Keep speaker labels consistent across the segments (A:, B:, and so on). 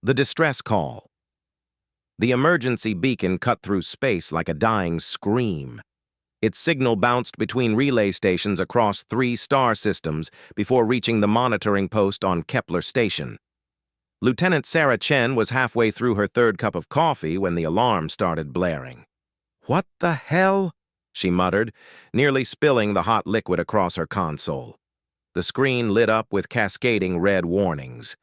A: The distress call. The emergency beacon cut through space like a dying scream. Its signal bounced between relay stations across 3 star systems before reaching the monitoring post on Kepler Station. Lieutenant Sarah Chen was halfway through her 3rd cup of coffee when the alarm started blaring. "What the hell?" she muttered, nearly spilling the hot liquid across her console. The screen lit up with cascading red warnings.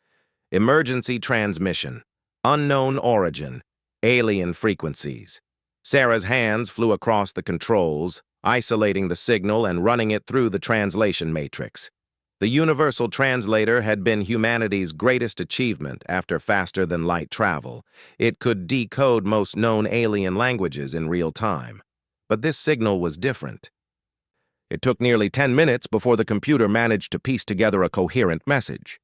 A: Emergency transmission. Unknown origin. Alien frequencies. Sarah's hands flew across the controls, isolating the signal and running it through the translation matrix. The universal translator had been humanity's greatest achievement after faster-than-light travel. It could decode most known alien languages in real time. But this signal was different. It took nearly 10 minutes before the computer managed to piece together a coherent message.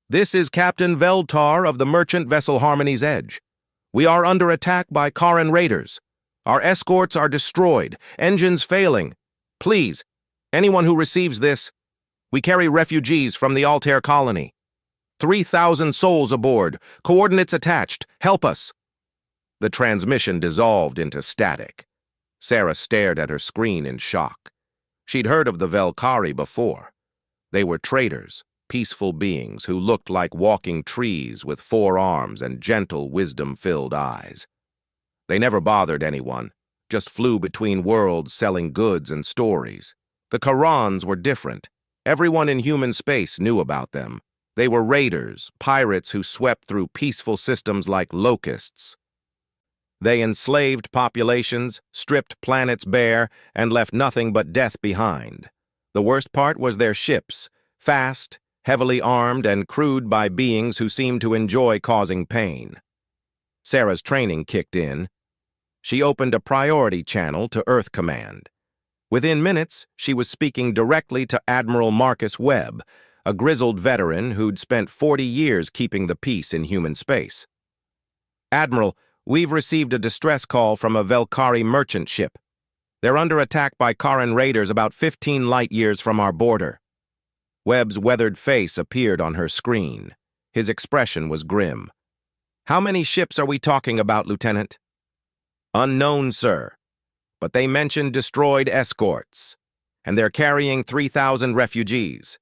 A: "This is Captain Veltar of the merchant vessel Harmony's Edge. We are under attack by Karen raiders. Our escorts are destroyed, engines failing. Please, anyone who receives this, we carry refugees from the Altair colony. 3,000 souls aboard, coordinates attached, help us." The transmission dissolved into static. Sarah stared at her screen in shock. She'd heard of the Velkari before. They were traders, peaceful beings who looked like walking trees with 4 arms and gentle, wisdom-filled eyes. They never bothered anyone, just flew between worlds selling goods and stories. The Karans were different. Everyone in human space knew about them. They were raiders, pirates who swept through peaceful systems like locusts. They enslaved populations, stripped planets bare, and left nothing but death behind. The worst part was their ships, fast, heavily armed, and crewed by beings who seemed to enjoy causing pain. Sarah's training kicked in. She opened a priority channel to Earth Command. Within minutes, she was speaking directly to Admiral Marcus Webb, a grizzled veteran who'd spent 40 years keeping the peace in human space. "Admiral, we've received a distress call from a Velkari merchant ship. They're under attack by Karen raiders about 15 light-years from our border." Webb's weathered face appeared on her screen. His expression was grim. "How many ships are we talking about, Lieutenant?" "Unknown, sir. But they mentioned destroyed escorts, and they're carrying 3,000 refugees."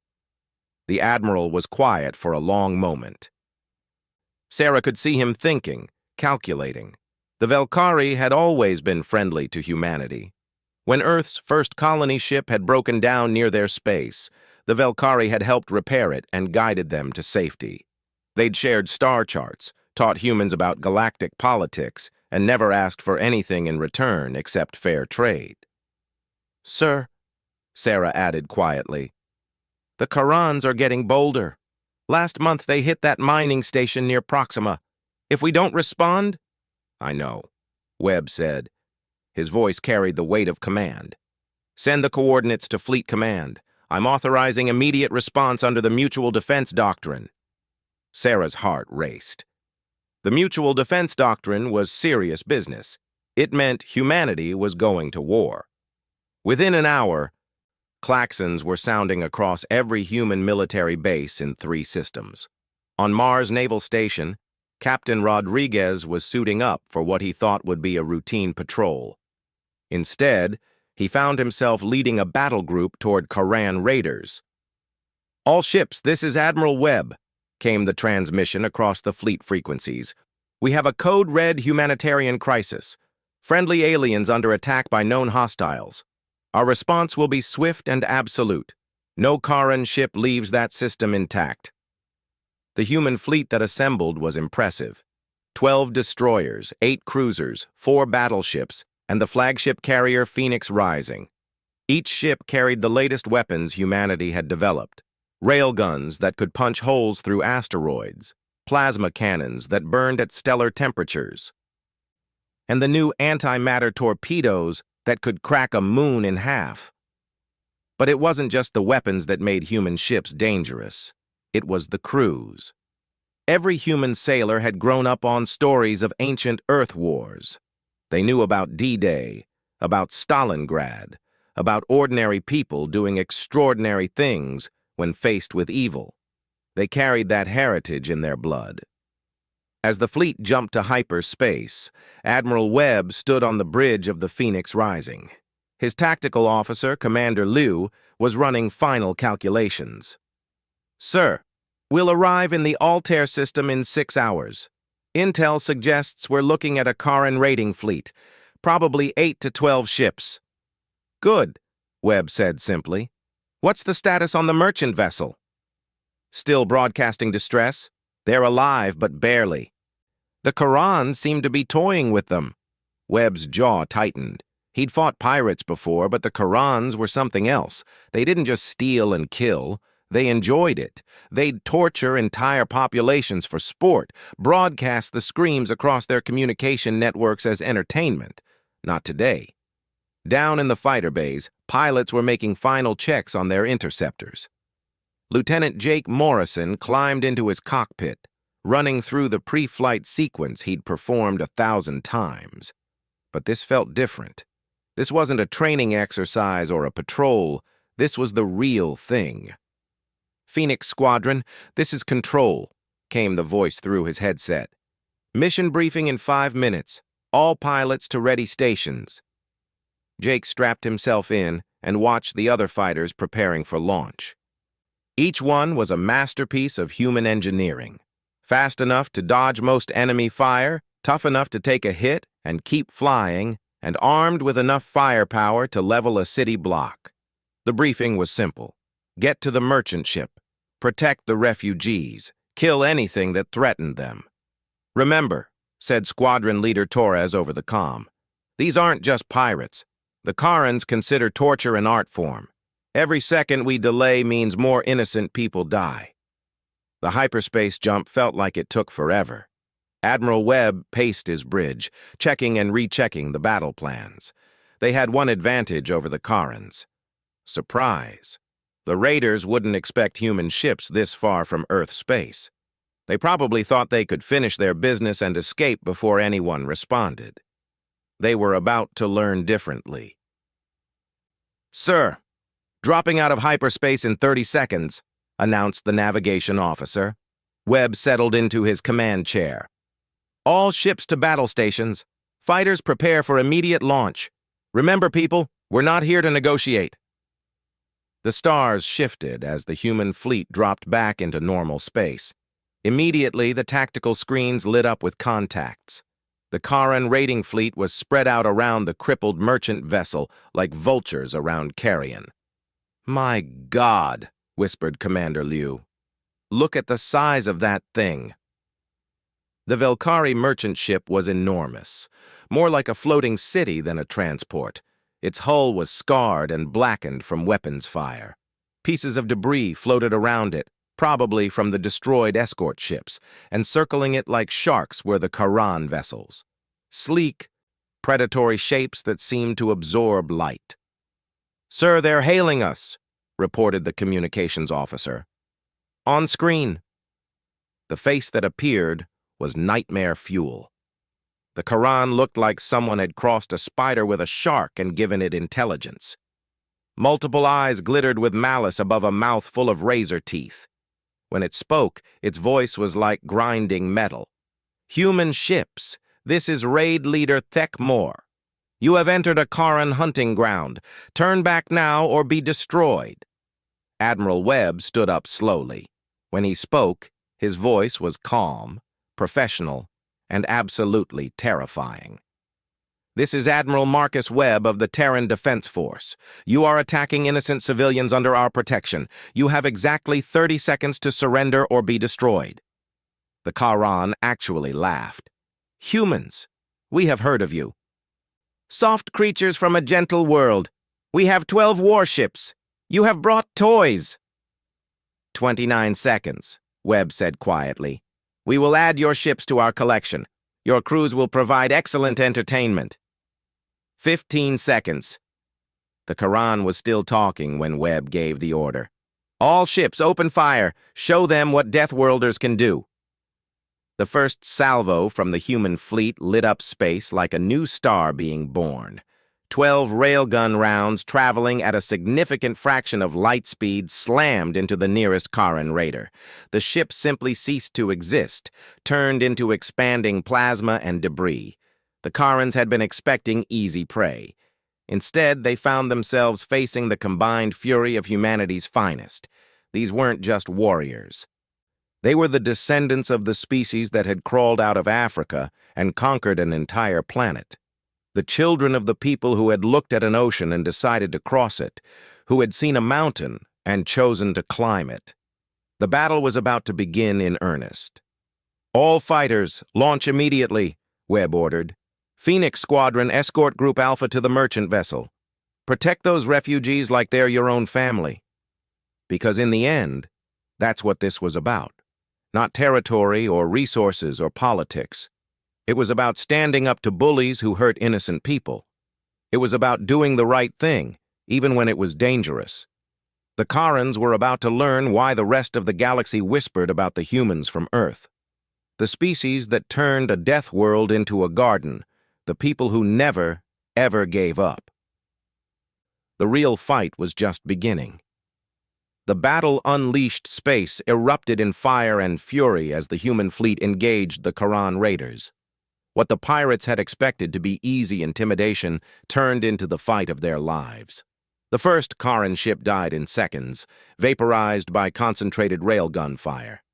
A: The Admiral was quiet for a long moment. Sarah could see him thinking, calculating. The Velkari had always been friendly to humanity. When Earth's first colony ship had broken down near their space, the Velkari had helped repair it and guided them to safety. They'd shared star charts, taught humans about galactic politics, and never asked for anything in return except fair trade. "Sir," Sarah added quietly, "the Karans are getting bolder. Last month they hit that mining station near Proxima. If we don't respond—" "I know," Webb said. His voice carried the weight of command. "Send the coordinates to Fleet Command. I'm authorizing immediate response under the Mutual Defense Doctrine." Sarah's heart raced. The Mutual Defense Doctrine was serious business. It meant humanity was going to war. Within an hour, klaxons were sounding across every human military base in 3 systems. On Mars Naval Station, Captain Rodriguez was suiting up for what he thought would be a routine patrol. Instead, he found himself leading a battle group toward Karan raiders. "All ships, this is Admiral Webb," came the transmission across the fleet frequencies. "We have a code-red humanitarian crisis. Friendly aliens under attack by known hostiles. Our response will be swift and absolute. No Karan ship leaves that system intact." The human fleet that assembled was impressive. 12 destroyers, 8 cruisers, 4 battleships, and the flagship carrier Phoenix Rising. Each ship carried the latest weapons humanity had developed. Railguns that could punch holes through asteroids, plasma cannons that burned at stellar temperatures, and the new antimatter torpedoes that could crack a moon in half. But it wasn't just the weapons that made human ships dangerous. It was the crews. Every human sailor had grown up on stories of ancient Earth wars. They knew about D-Day, about Stalingrad, about ordinary people doing extraordinary things when faced with evil. They carried that heritage in their blood. As the fleet jumped to hyperspace, Admiral Webb stood on the bridge of the Phoenix Rising. His tactical officer, Commander Liu, was running final calculations. "Sir, we'll arrive in the Altair system in 6 hours. Intel suggests we're looking at a Karen raiding fleet, probably 8 to 12 ships." "Good," Webb said simply. "What's the status on the merchant vessel?" "Still broadcasting distress. They're alive, but barely. The Khorans seem to be toying with them." Webb's jaw tightened. He'd fought pirates before, but the Khorans were something else. They didn't just steal and kill. They enjoyed it. They'd torture entire populations for sport, broadcast the screams across their communication networks as entertainment. Not today. Down in the fighter bays, pilots were making final checks on their interceptors. Lieutenant Jake Morrison climbed into his cockpit, running through the pre-flight sequence he'd performed 1,000 times. But this felt different. This wasn't a training exercise or a patrol. This was the real thing. "Phoenix Squadron, this is Control," came the voice through his headset. "Mission briefing in 5 minutes. All pilots to ready stations." Jake strapped himself in and watched the other fighters preparing for launch. Each one was a masterpiece of human engineering. Fast enough to dodge most enemy fire, tough enough to take a hit and keep flying, and armed with enough firepower to level a city block. The briefing was simple. Get to the merchant ship. Protect the refugees. Kill anything that threatened them. "Remember," said Squadron Leader Torres over the comm, "these aren't just pirates. The Karens consider torture an art form. Every second we delay means more innocent people die." The hyperspace jump felt like it took forever. Admiral Webb paced his bridge, checking and rechecking the battle plans. They had one advantage over the Karens: surprise. The raiders wouldn't expect human ships this far from Earth space. They probably thought they could finish their business and escape before anyone responded. They were about to learn differently. "Sir, dropping out of hyperspace in 30 seconds, announced the navigation officer. Webb settled into his command chair. "All ships to battle stations. Fighters prepare for immediate launch. Remember, people, we're not here to negotiate." The stars shifted as the human fleet dropped back into normal space. Immediately, the tactical screens lit up with contacts. The Karen raiding fleet was spread out around the crippled merchant vessel like vultures around carrion. "My God," whispered Commander Liu. "Look at the size of that thing." The Velkari merchant ship was enormous, more like a floating city than a transport. Its hull was scarred and blackened from weapons fire. Pieces of debris floated around it, probably from the destroyed escort ships, and circling it like sharks were the Karen vessels. Sleek, predatory shapes that seemed to absorb light. "Sir, they're hailing us," reported the communications officer. "On screen." The face that appeared was nightmare fuel. The Karen looked like someone had crossed a spider with a shark and given it intelligence. Multiple eyes glittered with malice above a mouth full of razor teeth. When it spoke, its voice was like grinding metal. "Human ships, this is Raid Leader Thek Moore. You have entered a Karen hunting ground. Turn back now or be destroyed." Admiral Webb stood up slowly. When he spoke, his voice was calm, professional, and absolutely terrifying. "This is Admiral Marcus Webb of the Terran Defense Force. You are attacking innocent civilians under our protection. You have exactly 30 seconds to surrender or be destroyed." The Karen actually laughed. "Humans, we have heard of you. Soft creatures from a gentle world. We have 12 warships. You have brought toys." 29 seconds, Webb said quietly. "We will add your ships to our collection. Your crews will provide excellent entertainment." 15 seconds. The Karen was still talking when Webb gave the order. "All ships, open fire. Show them what Deathworlders can do." The first salvo from the human fleet lit up space like a new star being born. 12 railgun rounds traveling at a significant fraction of light speed slammed into the nearest Karen raider. The ship simply ceased to exist, turned into expanding plasma and debris. The Karens had been expecting easy prey. Instead, they found themselves facing the combined fury of humanity's finest. These weren't just warriors. They were the descendants of the species that had crawled out of Africa and conquered an entire planet. The children of the people who had looked at an ocean and decided to cross it, who had seen a mountain and chosen to climb it. The battle was about to begin in earnest. "All fighters, launch immediately," Webb ordered. "Phoenix Squadron, escort Group Alpha to the merchant vessel. Protect those refugees like they're your own family." Because in the end, that's what this was about. Not territory or resources or politics. It was about standing up to bullies who hurt innocent people. It was about doing the right thing, even when it was dangerous. The Karens were about to learn why the rest of the galaxy whispered about the humans from Earth. The species that turned a death world into a garden, the people who never, ever gave up. The real fight was just beginning. The battle unleashed space erupted in fire and fury as the human fleet engaged the Karan raiders. What the pirates had expected to be easy intimidation turned into the fight of their lives. The first Karen ship died in seconds, vaporized by concentrated railgun fire.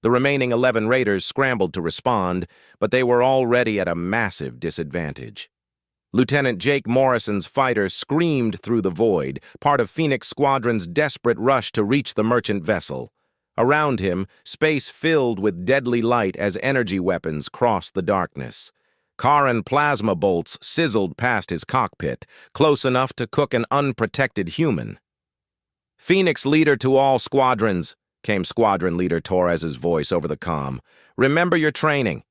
A: The remaining 11 raiders scrambled to respond, but they were already at a massive disadvantage. Lieutenant Jake Morrison's fighter screamed through the void, part of Phoenix Squadron's desperate rush to reach the merchant vessel. Around him, space filled with deadly light as energy weapons crossed the darkness. Karen plasma bolts sizzled past his cockpit, close enough to cook an unprotected human. "Phoenix leader to all squadrons," came Squadron Leader Torres's voice over the comm. "Remember your training.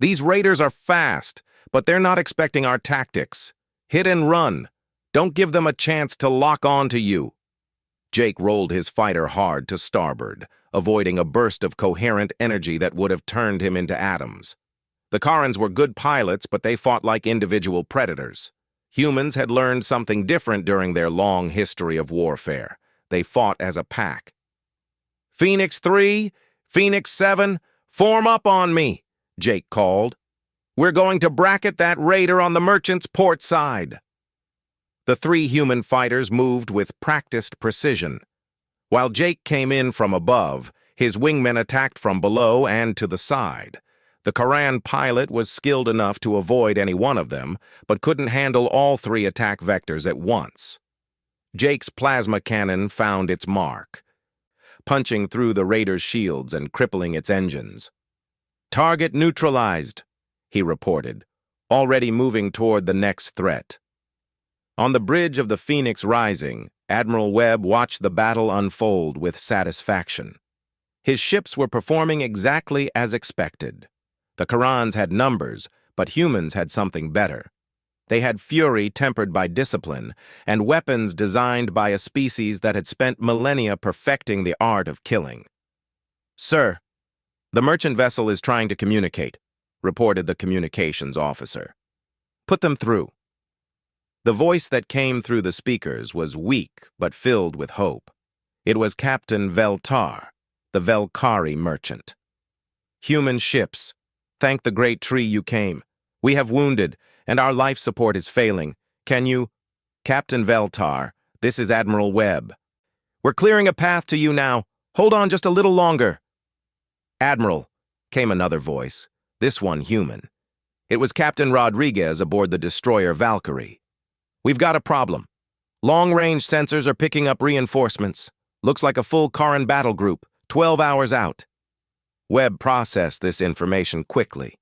A: These raiders are fast, but they're not expecting our tactics. Hit and run. Don't give them a chance to lock on to you." Jake rolled his fighter hard to starboard, avoiding a burst of coherent energy that would have turned him into atoms. The Karens were good pilots, but they fought like individual predators. Humans had learned something different during their long history of warfare. They fought as a pack. "Phoenix 3, Phoenix 7, form up on me," Jake called. "We're going to bracket that raider on the merchant's port side." The 3 human fighters moved with practiced precision. While Jake came in from above, his wingmen attacked from below and to the side. The Karan pilot was skilled enough to avoid any one of them, but couldn't handle all 3 attack vectors at once. Jake's plasma cannon found its mark, punching through the raider's shields and crippling its engines. "Target neutralized," he reported, already moving toward the next threat. On the bridge of the Phoenix Rising, Admiral Webb watched the battle unfold with satisfaction. His ships were performing exactly as expected. The Karans had numbers, but humans had something better. They had fury tempered by discipline, and weapons designed by a species that had spent millennia perfecting the art of killing. "Sir, the merchant vessel is trying to communicate," reported the communications officer. "Put them through." The voice that came through the speakers was weak but filled with hope. It was Captain Veltar, the Velkari merchant. "Human ships, thank the great tree you came. We have wounded, and our life support is failing. Can you—" "Captain Veltar, this is Admiral Webb. We're clearing a path to you now. Hold on just a little longer." "Admiral," came another voice, this one human. It was Captain Rodriguez aboard the destroyer Valkyrie. "We've got a problem. Long-range sensors are picking up reinforcements. Looks like a full Karen battle group, 12 hours out." Webb processed this information quickly.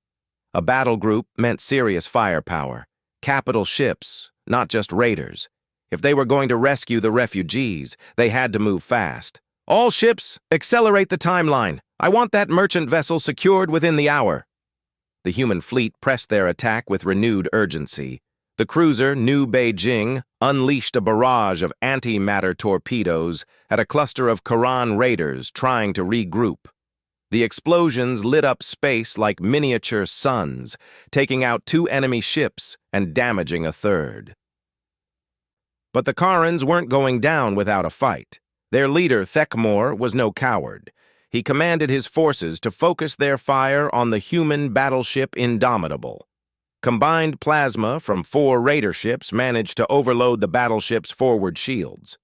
A: A battle group meant serious firepower, capital ships, not just raiders. If they were going to rescue the refugees, they had to move fast. "All ships, accelerate the timeline. I want that merchant vessel secured within the hour." The human fleet pressed their attack with renewed urgency. The cruiser New Beijing unleashed a barrage of antimatter torpedoes at a cluster of Karan raiders trying to regroup. The explosions lit up space like miniature suns, taking out 2 enemy ships and damaging a third. But the Karens weren't going down without a fight. Their leader, Thekmor, was no coward. He commanded his forces to focus their fire on the human battleship Indomitable. Combined plasma from 4 raider ships managed to overload the battleship's forward shields.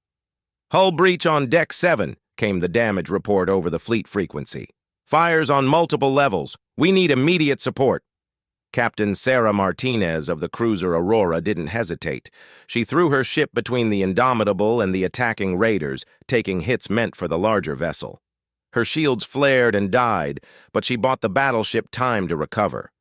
A: "Hull breach on Deck 7, came the damage report over the fleet frequency. "Fires on multiple levels. We need immediate support." Captain Sarah Martinez of the cruiser Aurora didn't hesitate. She threw her ship between the Indomitable and the attacking raiders, taking hits meant for the larger vessel. Her shields flared and died, but she bought the battleship time to recover.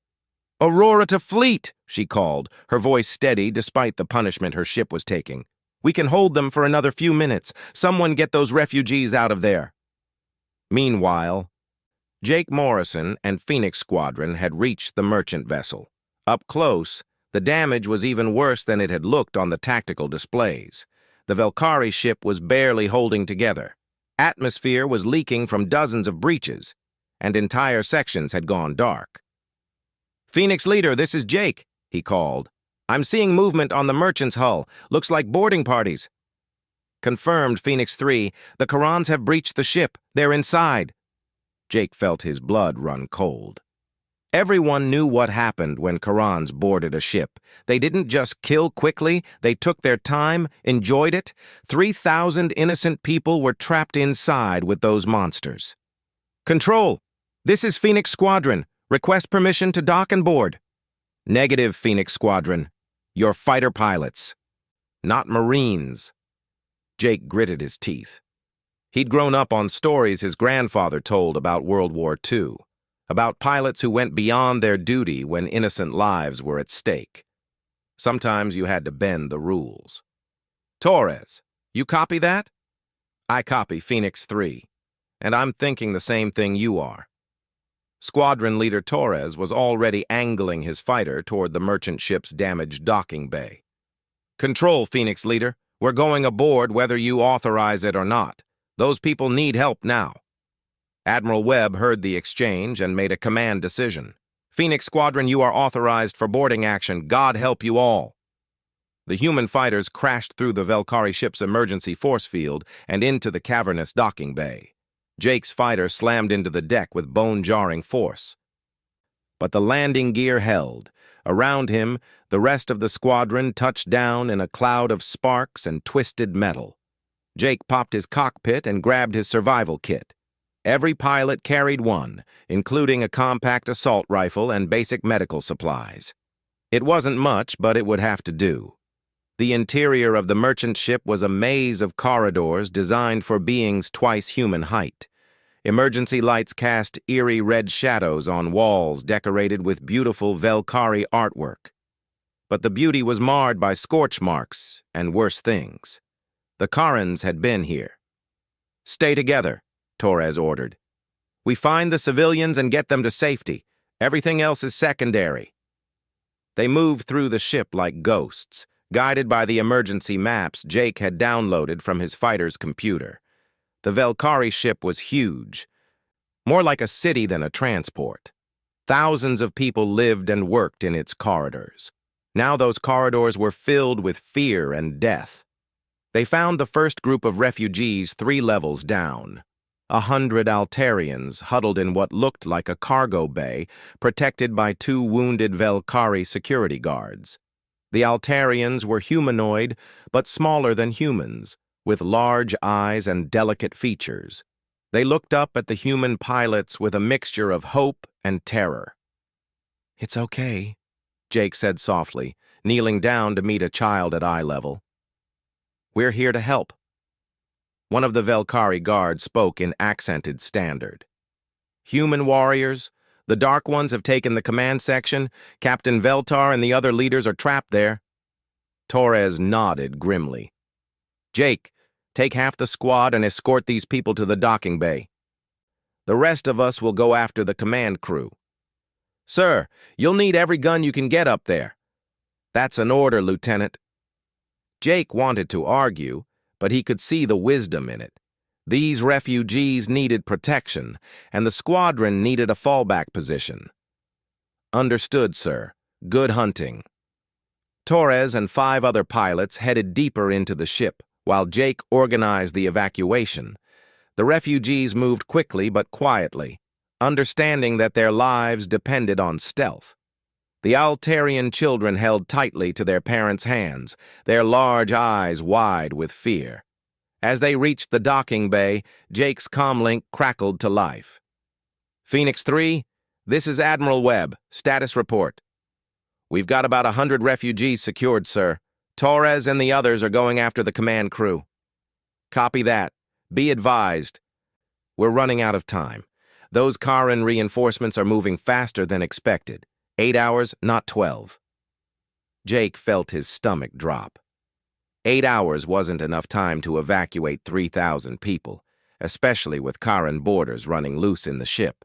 A: "Aurora to fleet!" she called, her voice steady despite the punishment her ship was taking. "We can hold them for another few minutes. Someone get those refugees out of there." Meanwhile, Jake Morrison and Phoenix Squadron had reached the merchant vessel. Up close, the damage was even worse than it had looked on the tactical displays. The Velkari ship was barely holding together. Atmosphere was leaking from dozens of breaches, and entire sections had gone dark. "Phoenix Leader, this is Jake," he called. "I'm seeing movement on the merchant's hull. Looks like boarding parties." "Confirmed, Phoenix 3. The Karans have breached the ship. They're inside." Jake felt his blood run cold. Everyone knew what happened when Karans boarded a ship. They didn't just kill quickly, they took their time, enjoyed it. 3,000 innocent people were trapped inside with those monsters. "Control! This is Phoenix Squadron. Request permission to dock and board." "Negative, Phoenix Squadron. You're fighter pilots, not Marines." Jake gritted his teeth. He'd grown up on stories his grandfather told about World War II, about pilots who went beyond their duty when innocent lives were at stake. Sometimes you had to bend the rules. "Torres, you copy that?" "I copy, Phoenix 3, and I'm thinking the same thing you are." Squadron Leader Torres was already angling his fighter toward the merchant ship's damaged docking bay. "Control, Phoenix Leader. We're going aboard whether you authorize it or not. Those people need help now." Admiral Webb heard the exchange and made a command decision. "Phoenix Squadron, you are authorized for boarding action. God help you all." The human fighters crashed through the Velkari ship's emergency force field and into the cavernous docking bay. Jake's fighter slammed into the deck with bone-jarring force. But the landing gear held. Around him, the rest of the squadron touched down in a cloud of sparks and twisted metal. Jake popped his cockpit and grabbed his survival kit. Every pilot carried one, including a compact assault rifle and basic medical supplies. It wasn't much, but it would have to do. The interior of the merchant ship was a maze of corridors designed for beings twice human height. Emergency lights cast eerie red shadows on walls decorated with beautiful Velkari artwork. But the beauty was marred by scorch marks and worse things. The Karens had been here. "Stay together," Torres ordered. "We find the civilians and get them to safety. Everything else is secondary." They moved through the ship like ghosts, guided by the emergency maps Jake had downloaded from his fighter's computer. The Velkari ship was huge, more like a city than a transport. Thousands of people lived and worked in its corridors. Now those corridors were filled with fear and death. They found the first group of refugees 3 levels down. 100 Altarians huddled in what looked like a cargo bay, protected by 2 wounded Velkari security guards. The Altarians were humanoid, but smaller than humans, with large eyes and delicate features. They looked up at the human pilots with a mixture of hope and terror. "It's okay," Jake said softly, kneeling down to meet a child at eye level. "We're here to help." One of the Velkari guards spoke in accented standard. "Human warriors, the Dark Ones have taken the command section. Captain Veltar and the other leaders are trapped there." Torres nodded grimly. "Jake, take half the squad and escort these people to the docking bay. The rest of us will go after the command crew." "Sir, you'll need every gun you can get up there." "That's an order, Lieutenant." Jake wanted to argue, but he could see the wisdom in it. These refugees needed protection, and the squadron needed a fallback position. "Understood, sir. Good hunting." Torres and 5 other pilots headed deeper into the ship, while Jake organized the evacuation. The refugees moved quickly but quietly, understanding that their lives depended on stealth. The Altarian children held tightly to their parents' hands, their large eyes wide with fear. As they reached the docking bay, Jake's comlink crackled to life. "Phoenix 3, this is Admiral Webb. Status report. We've got about 100 refugees secured, sir. Torres and the others are going after the command crew." "Copy that. Be advised. We're running out of time. Those Karen reinforcements are moving faster than expected. 8 hours, not 12. Jake felt his stomach drop. 8 hours wasn't enough time to evacuate 3,000 people, especially with Karen boarders running loose in the ship.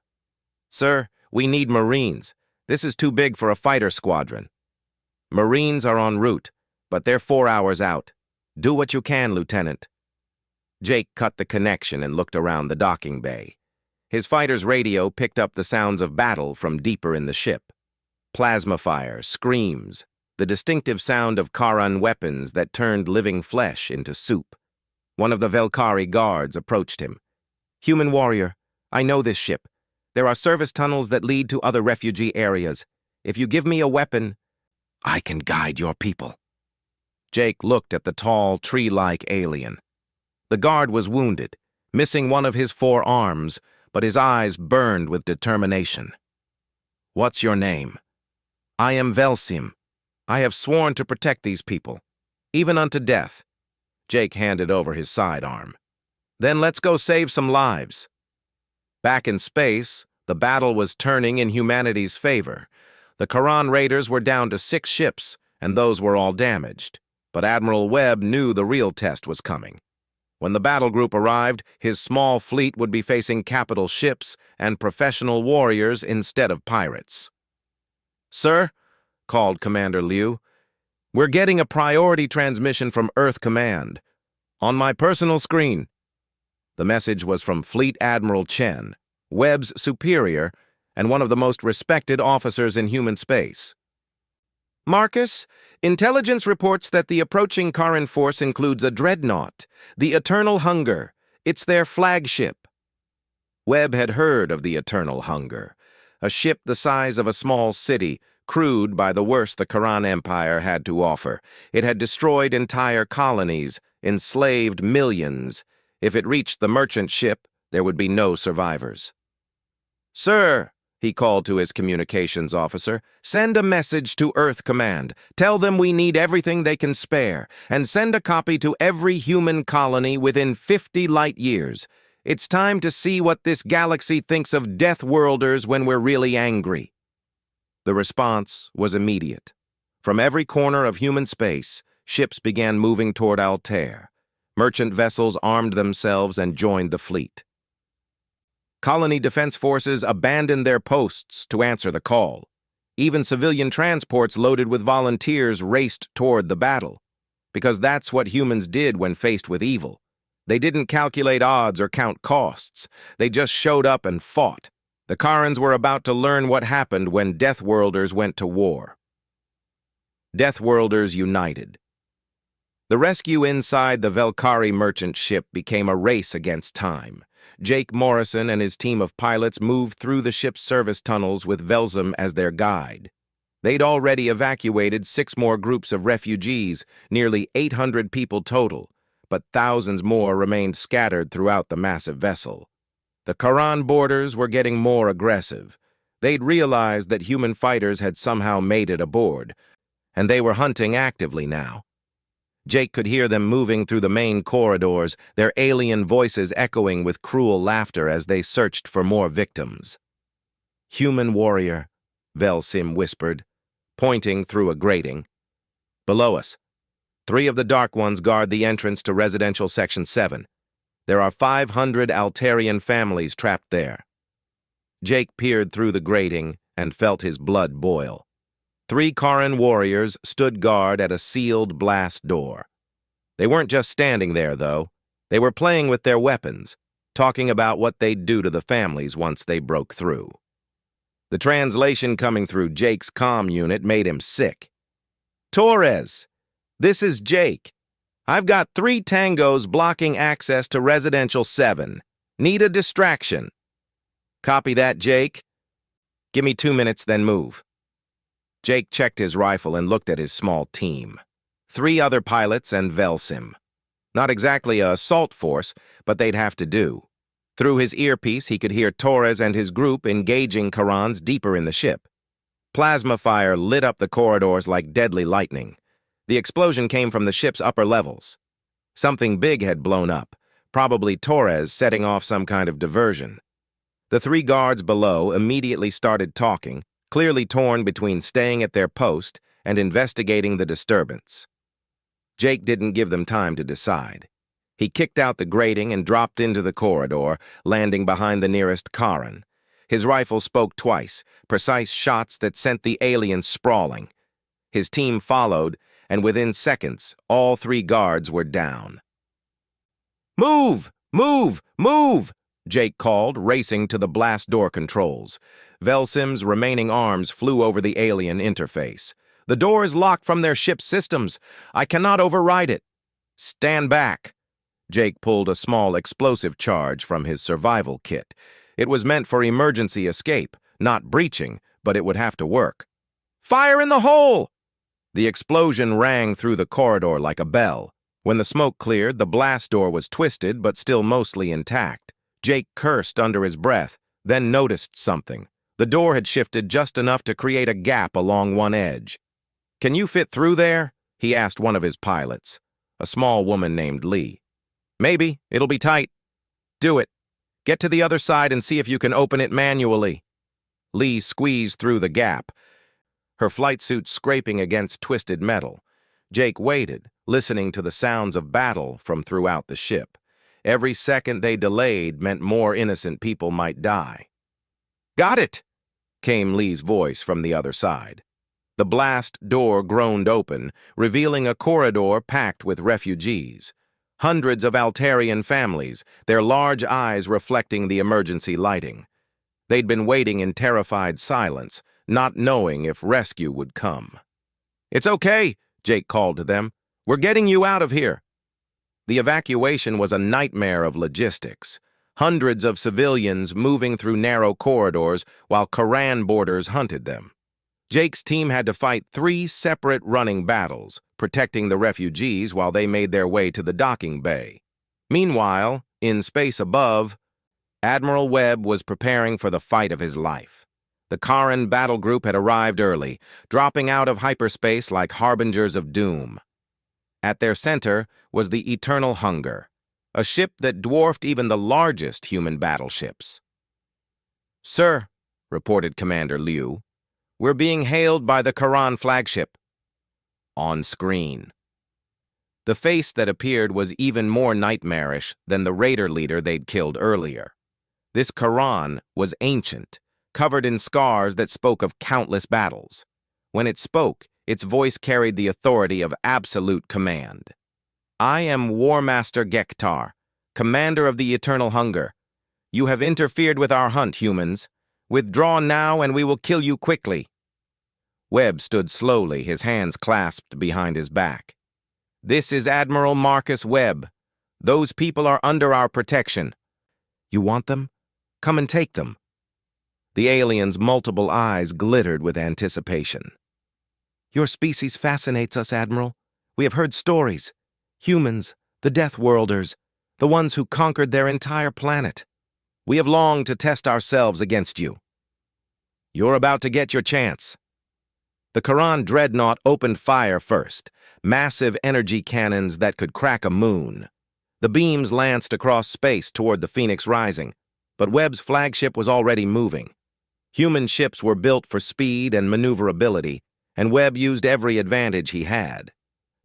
A: "Sir, we need Marines. This is too big for a fighter squadron." "Marines are en route, but they're 4 hours out. Do what you can, Lieutenant." Jake cut the connection and looked around the docking bay. His fighter's radio picked up the sounds of battle from deeper in the ship. Plasma fire, screams, the distinctive sound of Karen weapons that turned living flesh into soup. One of the Velkari guards approached him. "Human warrior, I know this ship. There are service tunnels that lead to other refugee areas. If you give me a weapon, I can guide your people." Jake looked at the tall, tree-like alien. The guard was wounded, missing one of his 4 arms, but his eyes burned with determination. "What's your name?" "I am Velsim. I have sworn to protect these people, even unto death." Jake handed over his sidearm. "Then let's go save some lives." Back in space, the battle was turning in humanity's favor. The Karen raiders were down to 6 ships, and those were all damaged. But Admiral Webb knew the real test was coming. When the battle group arrived, his small fleet would be facing capital ships and professional warriors instead of pirates. "Sir," called Commander Liu, "we're getting a priority transmission from Earth Command. On my personal screen." The message was from Fleet Admiral Chen, Webb's superior and one of the most respected officers in human space. "Marcus, intelligence reports that the approaching Karen force includes a dreadnought, the Eternal Hunger. It's their flagship." Webb had heard of the Eternal Hunger, a ship the size of a small city, crewed by the worst the Karen Empire had to offer. It had destroyed entire colonies, enslaved millions. If it reached the merchant ship, there would be no survivors. "Sir," he called to his communications officer, "send a message to Earth Command. Tell them we need everything they can spare, and send a copy to every human colony within 50 light years. It's time to see what this galaxy thinks of Deathworlders when we're really angry." The response was immediate. From every corner of human space, ships began moving toward Altair. Merchant vessels armed themselves and joined the fleet. Colony defense forces abandoned their posts to answer the call. Even civilian transports loaded with volunteers raced toward the battle, because that's what humans did when faced with evil. They didn't calculate odds or count costs. They just showed up and fought. The Karens were about to learn what happened when Deathworlders went to war. Deathworlders united. The rescue inside the Velkari merchant ship became a race against time. Jake Morrison and his team of pilots moved through the ship's service tunnels with Velsom as their guide. They'd already evacuated 6 more groups of refugees, nearly 800 people total, but thousands more remained scattered throughout the massive vessel. The Karen boarders were getting more aggressive. They'd realized that human fighters had somehow made it aboard, and they were hunting actively now. Jake could hear them moving through the main corridors, their alien voices echoing with cruel laughter as they searched for more victims. "Human warrior," Velsim whispered, pointing through a grating. "Below us. 3 of the Dark Ones guard the entrance to Residential Section 7. There are 500 Altarian families trapped there." Jake peered through the grating and felt his blood boil. 3 Karen warriors stood guard at a sealed blast door. They weren't just standing there, though. They were playing with their weapons, talking about what they'd do to the families once they broke through. The translation coming through Jake's comm unit made him sick. Torres, this is Jake. I've got 3 tangos blocking access to Residential 7. Need a distraction. Copy that, Jake. Give me 2 minutes, then move. Jake checked his rifle and looked at his small team. 3 other pilots and Velsim. Not exactly a assault force, but they'd have to do. Through his earpiece, he could hear Torres and his group engaging Karans deeper in the ship. Plasma fire lit up the corridors like deadly lightning. The explosion came from the ship's upper levels. Something big had blown up, probably Torres setting off some kind of diversion. The 3 guards below immediately started talking, clearly torn between staying at their post and investigating the disturbance. Jake didn't give them time to decide. He kicked out the grating and dropped into the corridor, landing behind the nearest Karan. His rifle spoke twice, precise shots that sent the aliens sprawling. His team followed, and within seconds, all 3 guards were down. "Move! Move! Move!" Jake called, racing to the blast door controls. Velsim's remaining arms flew over the alien interface. "The door is locked from their ship's systems. I cannot override it." "Stand back." Jake pulled a small explosive charge from his survival kit. It was meant for emergency escape, not breaching, but it would have to work. "Fire in the hole!" The explosion rang through the corridor like a bell. When the smoke cleared, the blast door was twisted but still mostly intact. Jake cursed under his breath, then noticed something. The door had shifted just enough to create a gap along one edge. "Can you fit through there?" he asked one of his pilots, a small woman named Lee. "Maybe. It'll be tight." "Do it. Get to the other side and see if you can open it manually." Lee squeezed through the gap, her flight suit scraping against twisted metal. Jake waited, listening to the sounds of battle from throughout the ship. Every second they delayed meant more innocent people might die. "Got it!" came Lee's voice from the other side. The blast door groaned open, revealing a corridor packed with refugees. Hundreds of Altarian families, their large eyes reflecting the emergency lighting. They'd been waiting in terrified silence, not knowing if rescue would come. "It's okay," Jake called to them. "We're getting you out of here." The evacuation was a nightmare of logistics. Hundreds of civilians moving through narrow corridors while Karan boarders hunted them. Jake's team had to fight 3 separate running battles, protecting the refugees while they made their way to the docking bay. Meanwhile, in space above, Admiral Webb was preparing for the fight of his life. The Karan battle group had arrived early, dropping out of hyperspace like harbingers of doom. At their center was the Eternal Hunger, a ship that dwarfed even the largest human battleships. "Sir," reported Commander Liu, "we're being hailed by the Karan flagship." On screen. The face that appeared was even more nightmarish than the raider leader they'd killed earlier. This Karan was ancient, covered in scars that spoke of countless battles. When it spoke, its voice carried the authority of absolute command. "I am War Master Gektar, commander of the Eternal Hunger. You have interfered with our hunt, humans. Withdraw now and we will kill you quickly." Webb stood slowly, his hands clasped behind his back. "This is Admiral Marcus Webb. Those people are under our protection. You want them? Come and take them." The alien's multiple eyes glittered with anticipation. "Your species fascinates us, Admiral. We have heard stories. Humans, the Deathworlders, the ones who conquered their entire planet. We have longed to test ourselves against you. You're about to get your chance." The Karan dreadnought opened fire first, massive energy cannons that could crack a moon. The beams lanced across space toward the Phoenix Rising, but Webb's flagship was already moving. Human ships were built for speed and maneuverability, and Webb used every advantage he had.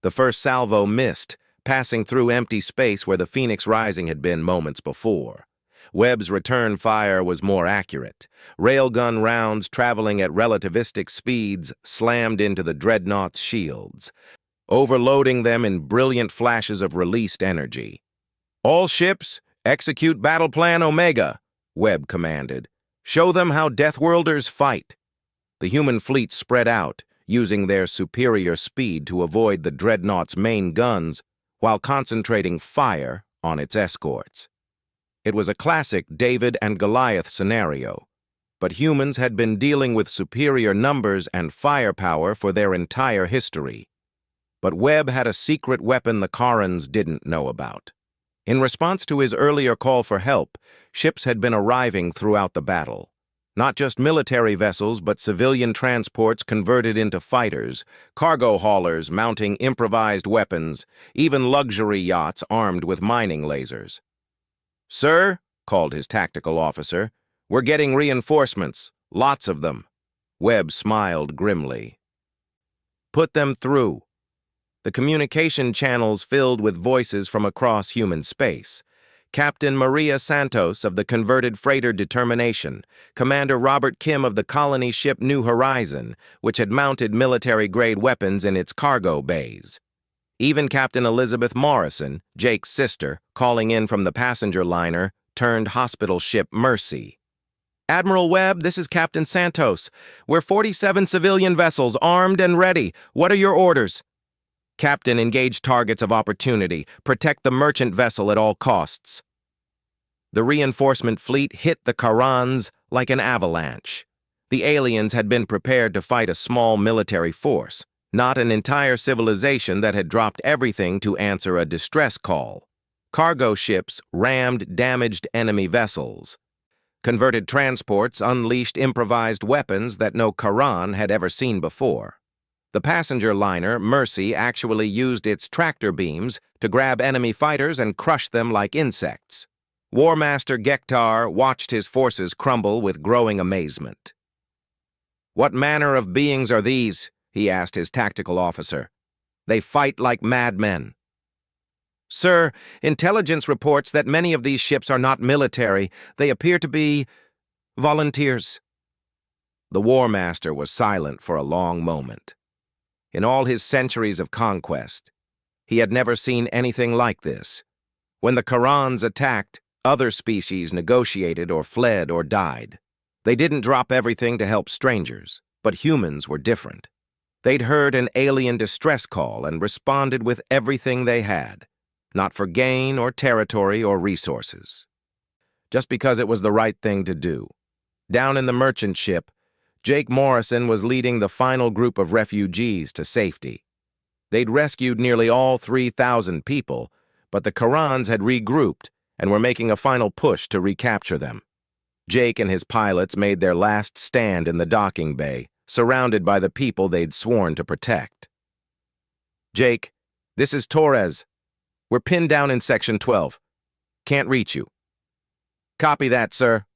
A: The first salvo missed, passing through empty space where the Phoenix Rising had been moments before. Webb's return fire was more accurate. Railgun rounds traveling at relativistic speeds slammed into the dreadnought's shields, overloading them in brilliant flashes of released energy. "All ships, execute Battle Plan Omega," Webb commanded. "Show them how Deathworlders fight." The human fleet spread out, using their superior speed to avoid the dreadnought's main guns while concentrating fire on its escorts. It was a classic David and Goliath scenario, but humans had been dealing with superior numbers and firepower for their entire history. But Webb had a secret weapon the Karans didn't know about. In response to his earlier call for help, ships had been arriving throughout the battle. Not just military vessels, but civilian transports converted into fighters, cargo haulers mounting improvised weapons, even luxury yachts armed with mining lasers. "Sir," called his tactical officer, "we're getting reinforcements, lots of them." Webb smiled grimly. "Put them through." The communication channels filled with voices from across human space. Captain Maria Santos of the converted freighter Determination, Commander Robert Kim of the colony ship New Horizon, which had mounted military-grade weapons in its cargo bays. Even Captain Elizabeth Morrison, Jake's sister, calling in from the passenger liner, turned hospital ship Mercy. "Admiral Webb, this is Captain Santos. We're 47 civilian vessels, armed and ready. What are your orders?" "Captain, engage targets of opportunity. Protect the merchant vessel at all costs." The reinforcement fleet hit the Karans like an avalanche. The aliens had been prepared to fight a small military force, not an entire civilization that had dropped everything to answer a distress call. Cargo ships rammed damaged enemy vessels. Converted transports unleashed improvised weapons that no Karan had ever seen before. The passenger liner, Mercy, actually used its tractor beams to grab enemy fighters and crush them like insects. War Master Gektar watched his forces crumble with growing amazement. "What manner of beings are these?" he asked his tactical officer. "They fight like madmen." "Sir, intelligence reports that many of these ships are not military. They appear to be volunteers." The War Master was silent for a long moment. In all his centuries of conquest, he had never seen anything like this. When the Karans attacked, other species negotiated or fled or died. They didn't drop everything to help strangers, but humans were different. They'd heard an alien distress call and responded with everything they had, not for gain or territory or resources, just because it was the right thing to do. Down in the merchant ship, Jake Morrison was leading the final group of refugees to safety. They'd rescued nearly all 3,000 people, but the Karans had regrouped and were making a final push to recapture them. Jake and his pilots made their last stand in the docking bay, surrounded by the people they'd sworn to protect. "Jake, this is Torres. We're pinned down in Section 12. Can't reach you." "Copy that, sir.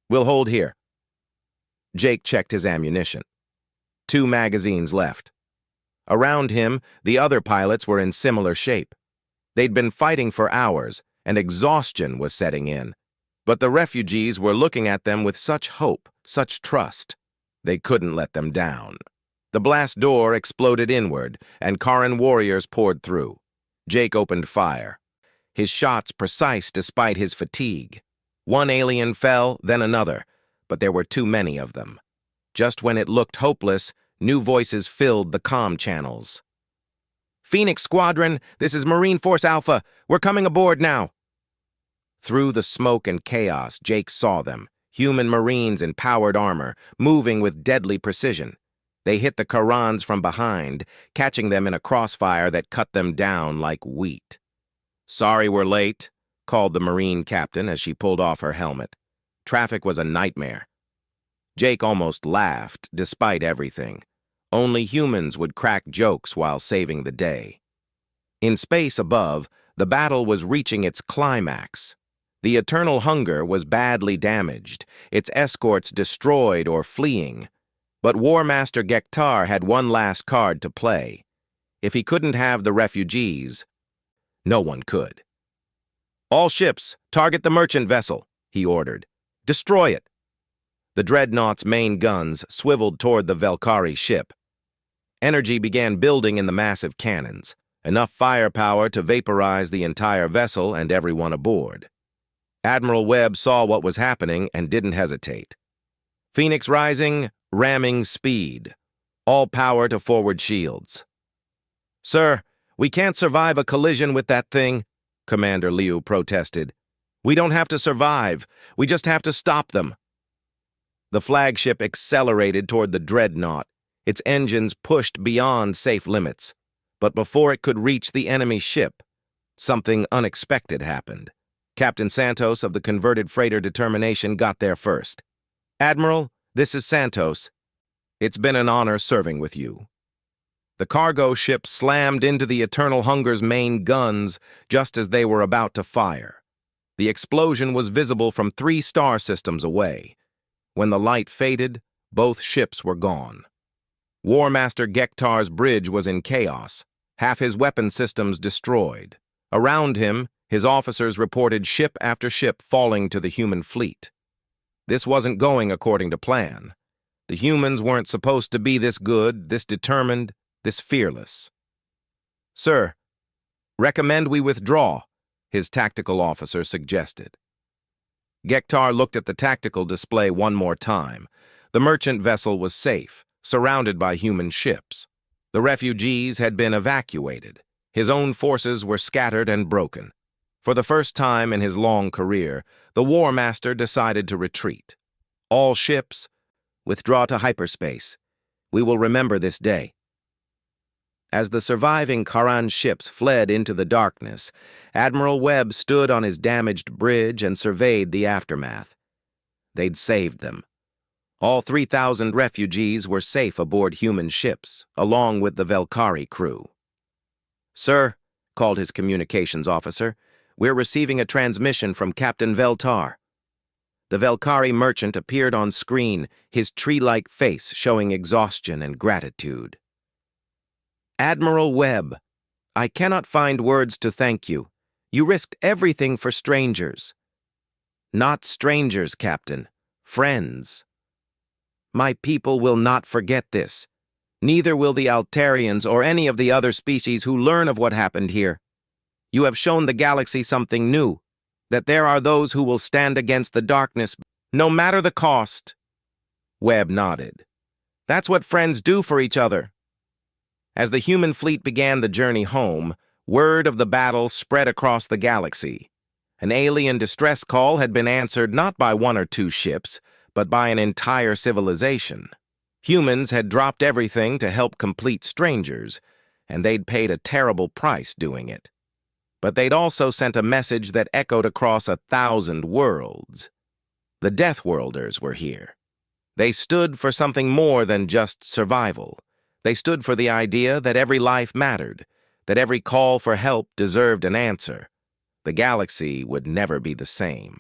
A: We'll hold here." Jake checked his ammunition. 2 magazines left. Around him, the other pilots were in similar shape. They'd been fighting for hours, and exhaustion was setting in. But the refugees were looking at them with such hope, such trust. They couldn't let them down. The blast door exploded inward, and Karan warriors poured through. Jake opened fire, his shots precise despite his fatigue. One alien fell, then another, but there were too many of them. Just when it looked hopeless, new voices filled the comm channels. "Phoenix Squadron, this is Marine Force Alpha. We're coming aboard now." Through the smoke and chaos, Jake saw them, human Marines in powered armor, moving with deadly precision. They hit the Karans from behind, catching them in a crossfire that cut them down like wheat. "Sorry we're late," called the Marine captain as she pulled off her helmet. Traffic was a nightmare. Jake almost laughed, despite everything. Only humans would crack jokes while saving the day. In space above, the battle was reaching its climax. The Eternal Hunger was badly damaged, its escorts destroyed or fleeing. But War Master Gektar had one last card to play. If he couldn't have the refugees, no one could. "All ships, target the merchant vessel," he ordered. "Destroy it." The dreadnought's main guns swiveled toward the Velkari ship. Energy began building in the massive cannons, enough firepower to vaporize the entire vessel and everyone aboard. Admiral Webb saw what was happening and didn't hesitate. Phoenix Rising, ramming speed. All power to forward shields. Sir, we can't survive a collision with that thing, Commander Liu protested. We don't have to survive. We just have to stop them. The flagship accelerated toward the dreadnought, its engines pushed beyond safe limits. But before it could reach the enemy ship, something unexpected happened. Captain Santos of the converted freighter Determination got there first. Admiral, this is Santos. It's been an honor serving with you. The cargo ship slammed into the Eternal Hunger's main guns just as they were about to fire. The explosion was visible from 3 star systems away. When the light faded, both ships were gone. War Master Gektar's bridge was in chaos, half his weapon systems destroyed. Around him, his officers reported ship after ship falling to the human fleet. This wasn't going according to plan. The humans weren't supposed to be this good, this determined, this fearless. Sir, recommend we withdraw, his tactical officer suggested. Gektar looked at the tactical display one more time. The merchant vessel was safe, surrounded by human ships. The refugees had been evacuated. His own forces were scattered and broken. For the first time in his long career, the War Master decided to retreat. All ships, withdraw to hyperspace. We will remember this day. As the surviving Karan ships fled into the darkness, Admiral Webb stood on his damaged bridge and surveyed the aftermath. They'd saved them. All 3,000 refugees were safe aboard human ships, along with the Velkari crew. Sir, called his communications officer, we're receiving a transmission from Captain Veltar. The Velkari merchant appeared on screen, his tree-like face showing exhaustion and gratitude. Admiral Webb, I cannot find words to thank you. You risked everything for strangers. Not strangers, Captain. Friends. My people will not forget this. Neither will the Altarians or any of the other species who learn of what happened here. You have shown the galaxy something new, that there are those who will stand against the darkness, no matter the cost. Webb nodded. That's what friends do for each other. As the human fleet began the journey home, word of the battle spread across the galaxy. An alien distress call had been answered not by 1 or 2 ships, but by an entire civilization. Humans had dropped everything to help complete strangers, and they'd paid a terrible price doing it. But they'd also sent a message that echoed across 1,000 worlds. The Deathworlders were here. They stood for something more than just survival. They stood for the idea that every life mattered, that every call for help deserved an answer. The galaxy would never be the same.